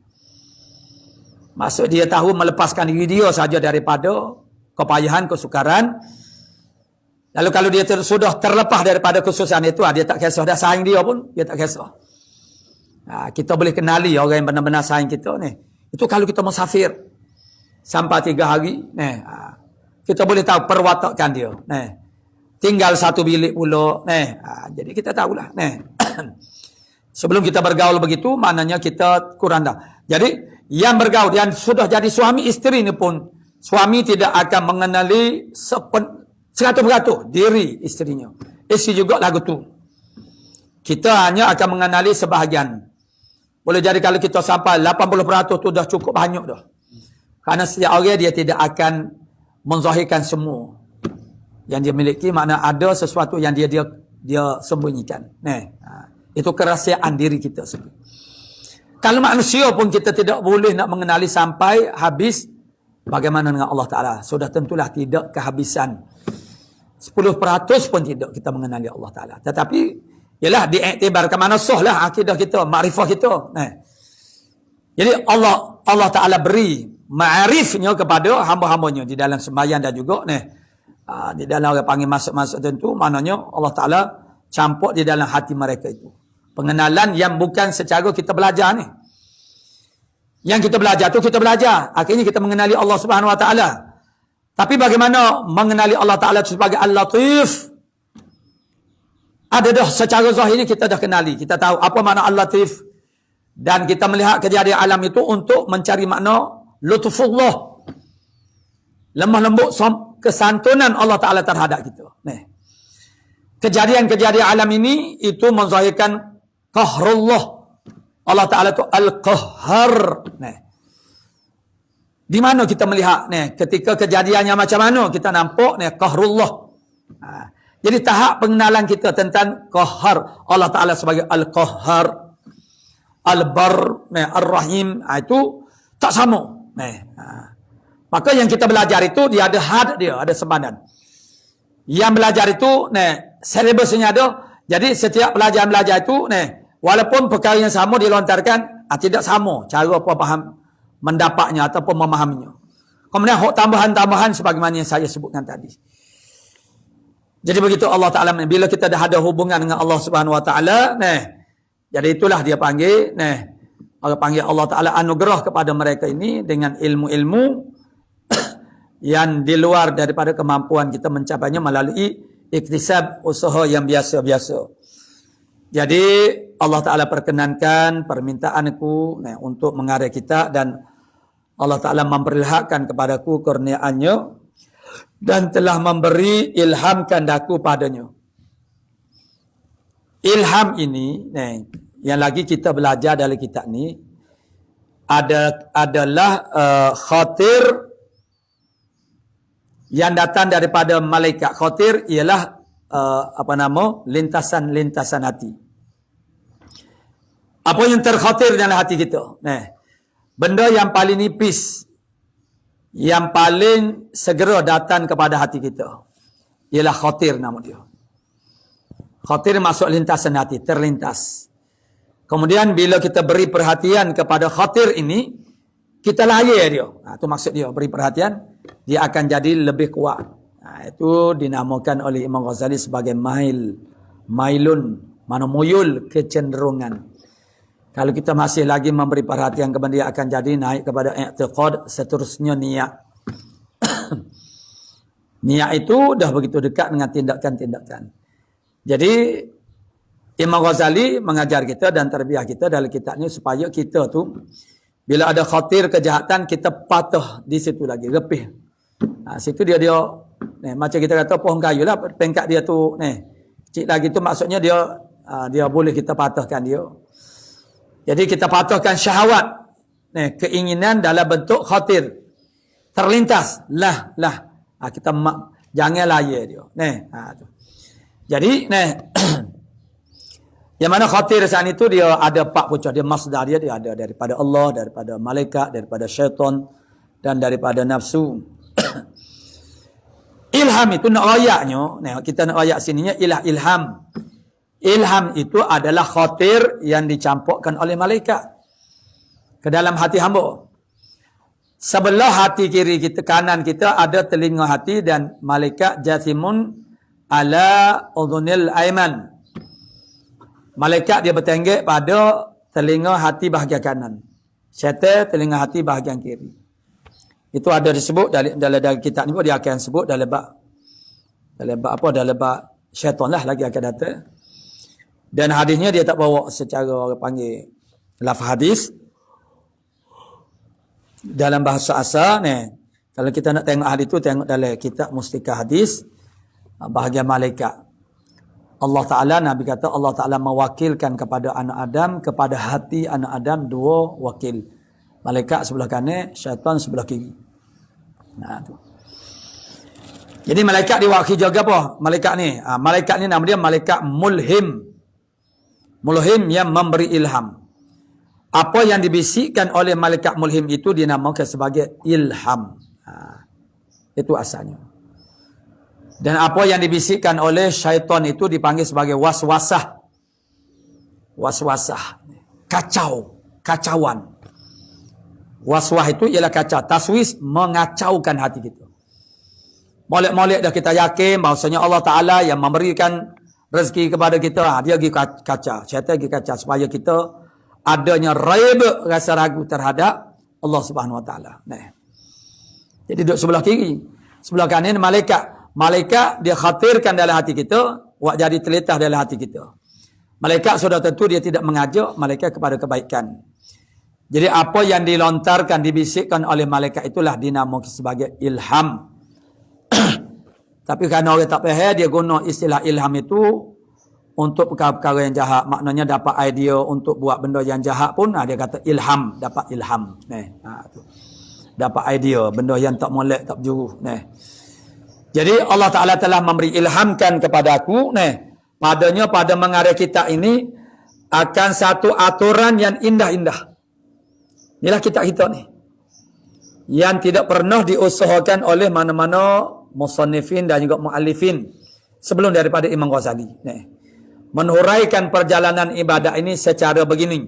Maksud dia tahu melepaskan diri dia saja daripada kepayahan, kesukaran. Lalu kalau dia sudah terlepas daripada kesusahan itu, dia tak kisah dah saing dia pun, dia tak kisah. Kita boleh kenali orang yang benar-benar saing kita ni. Itu kalau kita musafir. Sampai 3 hari, kita boleh tahu perwatakan dia. Tinggal satu bilik pula. Jadi kita tahulah. Sebelum kita bergaul begitu, maknanya kita kurang dah. Jadi, yang bergaul, yang sudah jadi suami isteri ni pun, suami tidak akan mengenali 100% diri isterinya. Isteri juga lagu tu. Kita hanya akan mengenali sebahagian. Boleh jadi kalau kita sampai 80% tu dah cukup banyak dah. Kerana setiap orang dia tidak akan menzahirkan semua yang dia miliki, makna ada sesuatu yang dia sembunyikan. Itu kerahsiaan diri kita sendiri. Kalau manusia pun kita tidak boleh nak mengenali sampai habis, bagaimana dengan Allah Ta'ala? Sudah tentulah tidak kehabisan. 10% pun tidak kita mengenali Allah Ta'ala. Tetapi ialah diiktibarkan mana sahlah akidah kita, makrifah kita. Jadi Allah Taala beri ma'arifnya kepada hamba-hambanya di dalam sembahyang dan juga di dalam orang panggil masuk-masuk tentu, maknanya Allah Taala campur di dalam hati mereka itu. Pengenalan yang bukan secara kita belajar ni. Yang kita belajar tu kita belajar. Akhirnya kita mengenali Allah Subhanahu Wa Taala. Tapi bagaimana mengenali Allah Taala sebagai Al-Latif? Ada dah secara zahir ni kita dah kenali. Kita tahu apa makna Al-Latif. Dan kita melihat kejadian alam itu untuk mencari makna lutfullah. Lemah lembut kesantunan Allah Ta'ala terhadap kita. Kejadian-kejadian alam ini itu menzahirkan qahrullah. Allah Ta'ala itu Al-Qahhar. Di mana kita melihat ketika kejadiannya macam mana kita nampak qahrullah. Jadi tahap pengenalan kita tentang Qahhar Allah Ta'ala sebagai Al-Qahhar, Al-Bar, Ar-Rahim, itu tak sama. Maka yang kita belajar itu dia ada had dia, ada sempadan. Yang belajar itu silabusnya ada. Jadi setiap pelajaran belajar itu walaupun perkara yang sama dilontarkan, tidak sama cara faham mendapatnya ataupun memahaminya. Kemudian tambahan-tambahan sebagaimana yang saya sebutkan tadi. Jadi begitu Allah Ta'ala, bila kita dah ada hubungan dengan Allah Subhanahu Wa Ta'ala, jadi itulah dia panggil, Allah panggil Allah Ta'ala anugerah kepada mereka ini dengan ilmu-ilmu yang di luar daripada kemampuan kita mencapainya melalui iktisab, usaha yang biasa-biasa. Jadi Allah Ta'ala perkenankan permintaanku untuk mengarah kita, dan Allah Ta'ala memperlihatkan kepadaku kurniaannya dan telah memberi ilhamkan daku padanya. Ilham ini yang lagi kita belajar dalam kitab ni adalah khatir yang datang daripada malaikat. Khatir ialah lintasan-lintasan hati. Apa yang terkhatir dalam hati kita? Benda yang paling nipis, yang paling segera datang kepada hati kita, ialah khatir nama dia. Khatir masuk lintasan hati, terlintas. Kemudian bila kita beri perhatian kepada khatir ini, kita layar dia. Itu maksud dia, beri perhatian, dia akan jadi lebih kuat. Itu dinamakan oleh Imam Ghazali sebagai mailun, mana muyul, kecenderungan. Kalau kita masih lagi memberi perhatian kepada dia, akan jadi naik kepada i'tiqad, seterusnya niat. Niat itu dah begitu dekat dengan tindakan-tindakan. Jadi Imam Ghazali mengajar kita dan terbiah kita dalam kitabnya supaya kita tu bila ada khatir kejahatan, kita patah di situ lagi, repih. Situ dia macam kita kata pohon kayu lah, pengkat dia tu kecil lagi tu, maksudnya dia boleh kita patahkan dia. Jadi kita patahkan syahwat, keinginan dalam bentuk khatir, terlintas kita jangan layar dia. Tu. Jadi yang mana khatir saat itu dia ada 4 pucuk, dia masdar dia ada daripada Allah, daripada malaikat, daripada syaitan dan daripada nafsu. Ilham itu nak ayatnya, kita nak ayat sininya ialah ilham. Ilham itu adalah khatir yang dicampurkan oleh malaikat ke dalam hati hamba. Sebelah hati kiri kita, kanan kita ada telinga hati, dan malaikat jathimun ala udhunil aiman. Malaikat dia bertenggek pada telinga hati bahagian kanan. Syaitan telinga hati bahagian kiri. Itu ada disebut dalam kitab ni pun dia akan sebut dalam bab syaitan lah lagi akan datang. Dan hadisnya dia tak bawa secara orang panggil lafaz hadis. Dalam bahasa asal kalau kita nak tengok hadis tu, tengok dalam kitab Mustikah Hadis bahagian malaikat. Allah Ta'ala, Nabi kata Allah Ta'ala mewakilkan kepada anak Adam, kepada hati anak Adam 2 wakil. Malaikat sebelah kanan, syaitan sebelah kiri. Tu. Jadi malaikat diwakil jaga apa? Malaikat ni. Malaikat ni nama dia malaikat mulhim. Mulhim yang memberi ilham. Apa yang dibisikkan oleh malaikat mulhim itu dinamakan sebagai ilham. Itu asalnya. Dan apa yang dibisikkan oleh syaitan itu dipanggil sebagai waswasah. waswasah, kacauan. Waswas itu ialah kacau. Taswis mengacaukan hati kita. Molek-molek dah kita yakin bahawasanya Allah Ta'ala yang memberikan rezeki kepada kita. Dia pergi kacau. Syaitan pergi kacau supaya kita adanya raib, rasa ragu terhadap Allah Subhanahu Wa Ta'ala. Jadi duduk sebelah kiri. Sebelah kanan malaikat. Malaikat dia khatirkan dalam hati kita. Buat jadi terletak dalam hati kita. Malaikat sudah tentu dia tidak mengajak malaikat kepada kebaikan. Jadi apa yang dilontarkan, dibisikkan oleh malaikat itulah dinamakan sebagai ilham. Tapi kerana orang tak faham, dia guna istilah ilham itu untuk perkara-perkara yang jahat. Maknanya dapat idea untuk buat benda yang jahat pun, dia kata ilham, dapat ilham. Dapat idea, benda yang tak molek, tak berjuru. Jadi Allah Ta'ala telah memberi ilhamkan kepada aku, padanya pada mengarah kita ini akan satu aturan yang indah-indah. Inilah kitab kita ni. Yang tidak pernah diusahakan oleh mana-mana musannifin dan juga muallifin sebelum daripada Imam Ghazali. Menhuraikan perjalanan ibadah ini secara begini.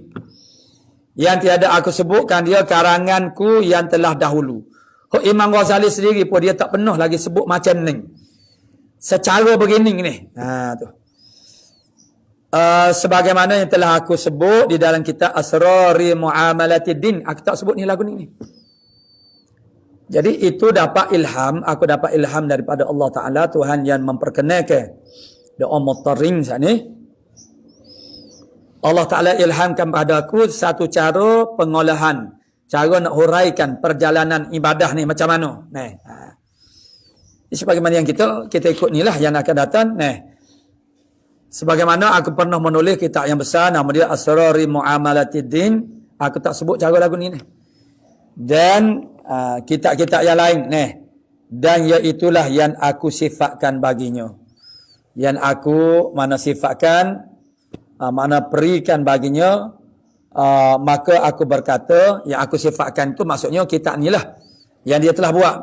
Yang tiada aku sebutkan dia karanganku yang telah dahulu. Imam Ghazali sendiri pun dia tak pernah lagi sebut macam ni. Secara begini ni. Tu. Sebagaimana yang telah aku sebut di dalam kitab Asrari Muamalati Din. Aku tak sebut ni lagu ni. Jadi itu dapat ilham. Aku dapat ilham daripada Allah Ta'ala. Tuhan yang memperkenalkan doa muttarin saat ni. Allah Ta'ala ilhamkan pada aku satu cara pengolahan. Cara nak huraikan perjalanan ibadah ni macam mana. Sebagaimana yang kita ikut ni lah yang akan datang. Sebagaimana aku pernah menulis kitab yang besar nama dia Asrari Muamalati Din. Aku tak sebut cara lagu ni. Dan kitab-kitab yang lain. Dan iaitulah yang aku sifatkan baginya. Yang aku mana sifatkan, mana berikan baginya, maka aku berkata, yang aku sifatkan itu maksudnya kitab ni lah. Yang dia telah buat.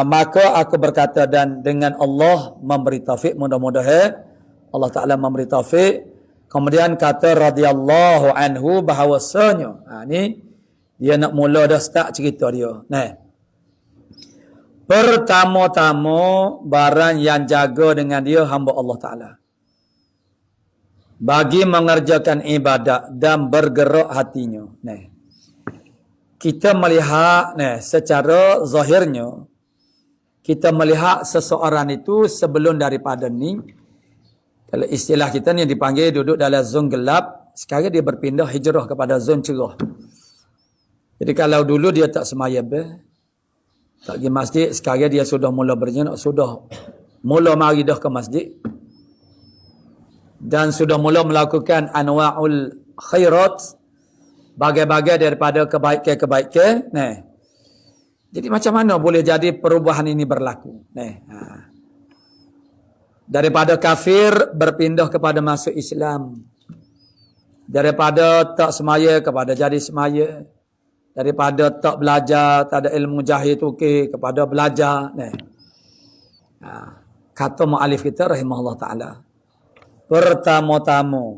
Maka aku berkata dan dengan Allah memberi taufik, mudah-mudahan Allah Ta'ala memberi taufik. Kemudian kata radhiyallahu anhu bahawasanya. Ni dia nak mula dah start cerita dia. Pertama-tama barang yang jaga dengan dia hamba Allah Ta'ala. Bagi mengerjakan ibadat dan bergerak hatinya. Kita melihat secara zahirnya. Kita melihat seseorang itu sebelum daripada ni. Kalau istilah kita ni dipanggil duduk dalam zon gelap, sekarang dia berpindah hijrah kepada zon cerah. Jadi kalau dulu dia tak semaya tak pergi masjid, sekarang dia sudah mula berjenak, sudah mula mari dah ke masjid. Dan sudah mula melakukan anwa'ul khairat, bagai-bagai daripada kebaikan-kebaikan. Jadi macam mana boleh jadi perubahan ini berlaku? Daripada kafir berpindah kepada masuk Islam. Daripada tak semaya kepada jadi semaya. Daripada tak belajar, tak ada ilmu jahil tu kepada belajar. Kata mu'alif kita rahimahullah ta'ala. Pertama-tama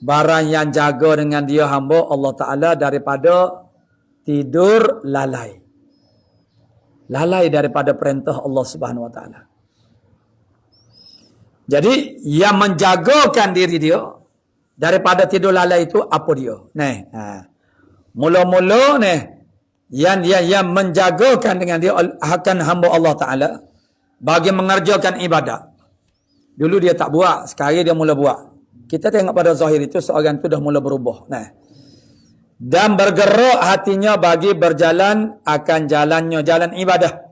barang yang jaga dengan dia hamba Allah Ta'ala daripada tidur lalai. Lalai daripada perintah Allah Subhanahu Wa Ta'ala. Jadi yang menjagakan diri dia daripada tidur lalai itu apa dia? Mula-mula yang menjagakan dengan dia akan hamba Allah Ta'ala bagi mengerjakan ibadat. Dulu dia tak buat, sekarang dia mula buat. Kita tengok pada zahir itu seorang itu dah mula berubah. Dan bergerak hatinya bagi berjalan akan jalannya jalan ibadah.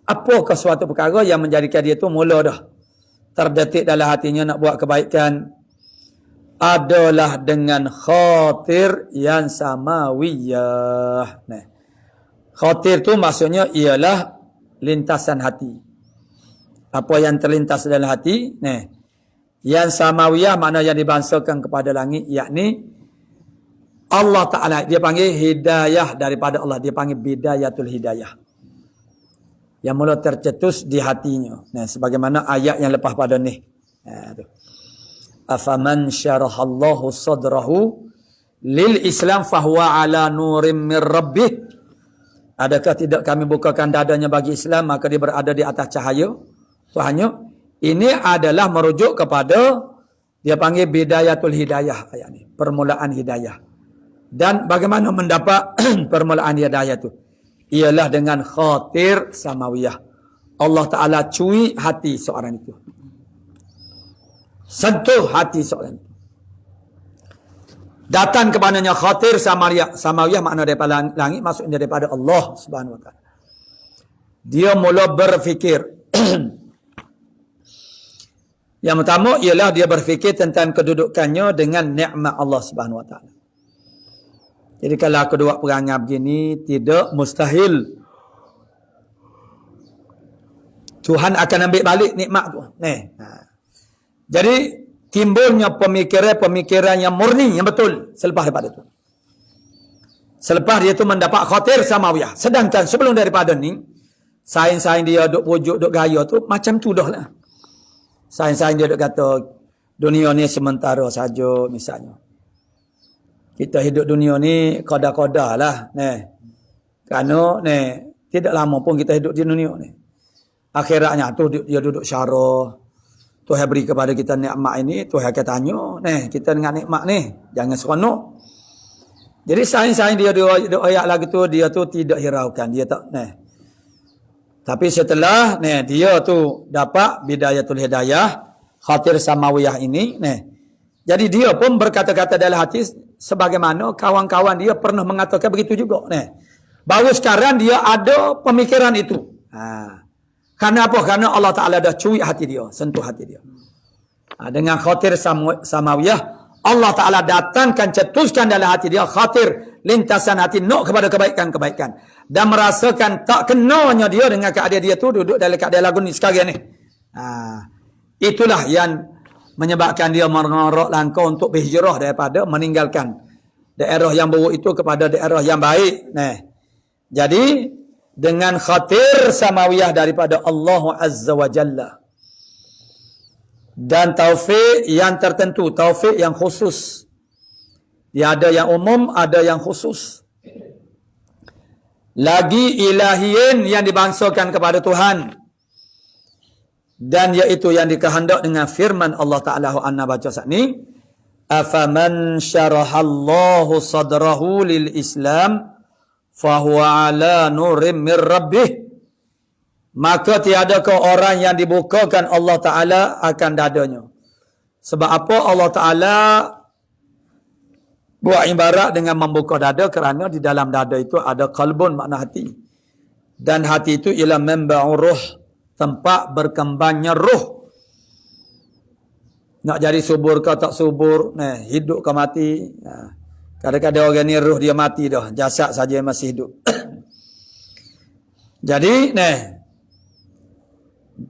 Apakah suatu perkara yang menjadikan dia tu mula dah terdetik dalam hatinya nak buat kebaikan adalah dengan khatir yang samawiyah. Khatir tu maksudnya ialah lintasan hati. Apa yang terlintas dalam hati, yang samawiyah makna yang dibangsakan kepada langit, yakni Allah Ta'ala. Dia panggil hidayah daripada Allah. Dia panggil bidayatul hidayah. Yang mula tercetus di hatinya. Sebagaimana ayat yang lepas pada ni. Afaman syarahallahu sadrahu lil Islam fahuwa ala nurim mir rabbih. Adakah tidak kami bukakan dadanya bagi Islam, maka dia berada di atas cahaya Tuhannya. Ini adalah merujuk kepada, dia panggil bidayatul hidayah ayat ni, permulaan hidayah. Dan bagaimana mendapat permulaan hidayah itu? Ialah dengan khatir samawiyah. Allah Ta'ala cui hati seorang itu. Sentuh hati seorang itu. Datang kepadanya khatir samawiyah, makna daripada langit, maksudnya daripada Allah Subhanahu Wa Ta'ala. Dia mula berfikir. Yang pertama ialah dia berfikir tentang kedudukannya dengan nikmat Allah Subhanahu Wa Ta'ala. Jadi kalau aku buat perangai begini, tidak mustahil Tuhan akan ambil balik nikmat tu. Jadi timbulnya pemikiran yang murni, yang betul selepas daripada itu. Selepas dia tu mendapat khatir samawiyah. Sedangkan sebelum daripada ni, sains-sains dia duk pujuk, duk gaya tu macam tu dah lah. Sains-sains dia duk kata dunia ni sementara saja misalnya. Kita hidup dunia ni koda-koda lah. Kerana tidak lama pun kita hidup di dunia ni. Akhiratnya tu dia duduk syarah. Tuhan beri kepada kita nikmat ini, Tuhan akan tanya, kita dengan nikmat ni, jangan seronok. Jadi sains-sains dia ayat lagi tu, dia tu tidak hiraukan, dia tak, Tapi setelah, dia tu dapat bidayatul hidayah, khatir samawiyah ini, jadi dia pun berkata-kata dalam hati, sebagaimana kawan-kawan dia pernah mengatakan begitu juga, Baru sekarang dia ada pemikiran itu. Karena apa? Karena Allah Ta'ala dah curi hati dia, sentuh hati dia. Dengan khatir samawiyah, Allah Ta'ala datangkan, cetuskan dalam hati dia khatir, lintasan hati, nak kepada kebaikan-kebaikan. Dan merasakan tak kenanya dia dengan keadaan dia tu duduk dalam keadaan lagu ni sekarang ni. Itulah yang menyebabkan dia mengerak langkah untuk berhijrah daripada meninggalkan daerah yang buruk itu kepada daerah yang baik. Jadi, dengan khatir samawiyah daripada Allah Azza wa Jalla. Dan taufik yang tertentu, taufik yang khusus. Dia ada yang umum, ada yang khusus. Lagi ilahiyin yang dibangsakan kepada Tuhan. Dan iaitu yang dikehendak dengan firman Allah Ta'ala anna baca saat ni. Afaman syarahallahu sadrahu lil Islam fahuwa ala nurim mir rabbih. Maka tiadakah orang yang dibukakan Allah Ta'ala akan dadanya. Sebab apa Allah Ta'ala buat ibarat dengan membuka dada, kerana di dalam dada itu ada qalbun, makna hati. Dan hati itu ialah memba'u ruh, tempat berkembangnya ruh. Nak jadi subur ke tak subur, hidup ke mati. Kadang-kadang orang ni ruh dia mati dah, jasad saja yang masih hidup. Jadi,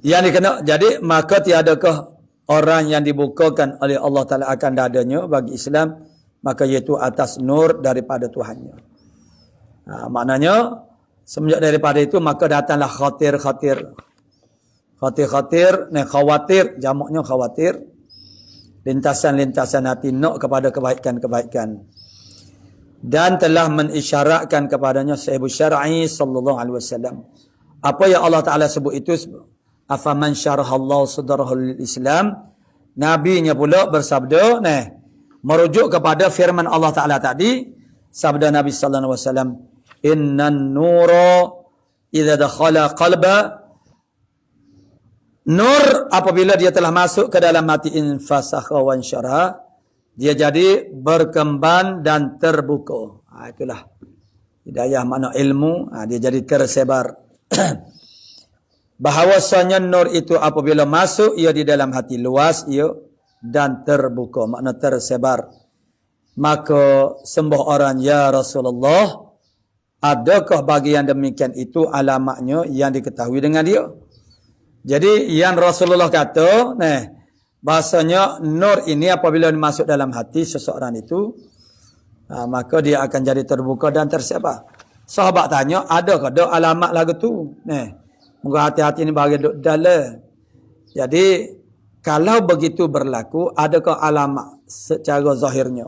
yang dikena, jadi maka tiadakah orang yang dibukakan oleh Allah Ta'ala akan dadanya bagi Islam, maka iaitu atas nur daripada Tuhannya. Maknanya, semenjak daripada itu, maka datanglah khatir-khatir. Khatir-khatir, khawatir, jamaknya khawatir. Lintasan-lintasan hati nak kepada kebaikan-kebaikan. Dan telah mengisyaratkan kepadanya sahibu syar'i sallallahu alaihi wasallam. Apa yang Allah Ta'ala sebut itu, afaman syarahallahu sadrahu lil Islam. Nabinya pula bersabda, merujuk kepada firman Allah Ta'ala tadi, sabda Nabi sallallahu alaihi wasallam, innan nura idza dakhala qalba, nur apabila dia telah masuk ke dalam hati, infasakha wa insyara, dia jadi berkembang dan terbuka. Itulah hidayah, makna ilmu, dia jadi tersebar. Bahawasanya nur itu apabila masuk ia di dalam hati, luas ia dan terbuka, makna tersebar. Maka sembah orang, ya Rasulullah, adakah bagi yang demikian itu alamatnya yang diketahui dengan dia? Jadi yang Rasulullah kata, bahasanya nur ini apabila masuk dalam hati seseorang itu, maka dia akan jadi terbuka dan tersebar. Sahabat tanya, adakah ada alamat lagu tu? Moga hati-hati ni bagi duk dalam. Jadi Kalau begitu berlaku, adakah alamat secara zahirnya?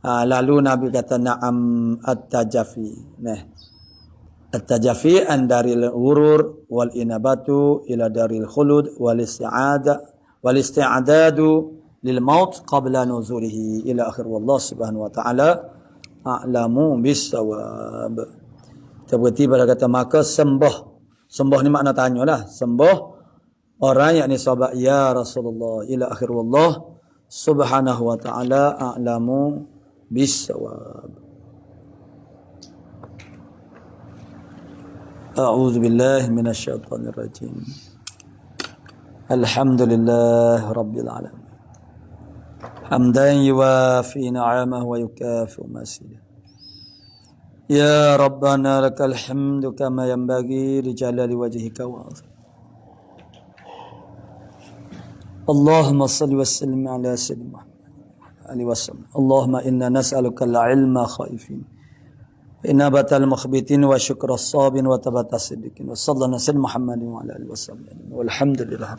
Lalu Nabi kata na'am at-tajafi. Nah, at-tajafi an daril ghurur wal inabatu ila daril khulud wal isti'adadu lil maut qabla nuzulihi ila akhir. Wallahu subhanahu wa ta'ala a'lamu bis-shawab. Kita berhenti pada kata maka sembah ni makna tanya lah, sembah orang yakni sahabat ya Rasulullah ila akhir. Wallah subhanahu wa ta'ala a'lamu bis-shawab. A'udzu billahi minasyaitonir rajim. Alhamdulillah rabbil alamin. Hamdan yuwafi ni'amahu wa yukafi'u masidah. Ya Rabbana lakal hamdu kama yanbaghi li jalali wajhika wa 'azimi. Allahumma salli wa sallim ala sayyidina Muhammad alihi wasallam. Allahumma inna nas'aluka al-'ilma khaifin wa inabatal mukhbitin wa syukra as-sabin wa tabatas siddiqin wa sallallahu alaihi Muhammadin wa ala alihi wasallam. Walhamdulillah.